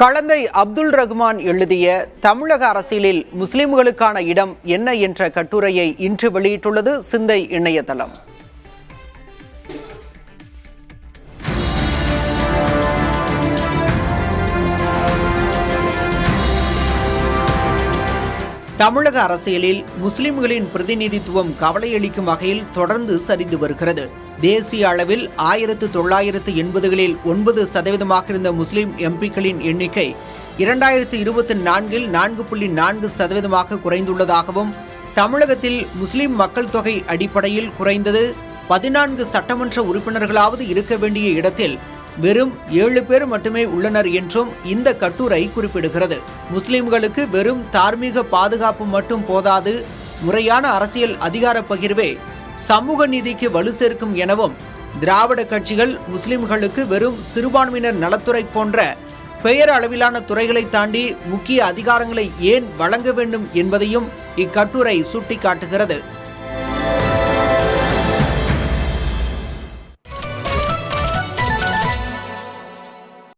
கலந்தை அப்துல் ரஹ்மான் எழுதிய தமிழக அரசியலில் முஸ்லிம்களுக்கான இடம் என்ன என்ற கட்டுரையை இன்று வெளியிட்டுள்ளது சிந்தை இணையதளம். தமிழக அரசியலில் முஸ்லிம்களின் பிரதிநிதித்துவம் கவலையளிக்கும் வகையில் தொடர்ந்து சரிந்து வருகிறது. தேசிய அளவில் 1980களில் 9% இருந்த முஸ்லிம் எம்பிக்களின் எண்ணிக்கை 2024இல் 4.4% குறைந்துள்ளதாகவும், தமிழகத்தில் முஸ்லிம் மக்கள் தொகை அடிப்படையில் குறைந்தது 14 சட்டமன்ற உறுப்பினர்களாவது இருக்க வேண்டிய இடத்தில் வெறும் 7 பேர் மட்டுமே உள்ளனர் என்றும் இந்த கட்டுரை குறிப்பிடுகிறது. முஸ்லிம்களுக்கு வெறும் தார்மீக பாதுகாப்பு மட்டும் போதாது, முறையான அரசியல் அதிகார பகிர்வே சமூக நீதிக்கு வலு சேர்க்கும் எனவும், திராவிட கட்சிகள் முஸ்லிம்களுக்கு வெறும் சிறுபான்மையினர் நலத்துறை போன்ற பெயர் அளவிலான துறைகளை தாண்டி முக்கிய அதிகாரங்களை ஏன் வழங்க வேண்டும் என்பதையும் இக்கட்டுரை சுட்டிக்காட்டுகிறது.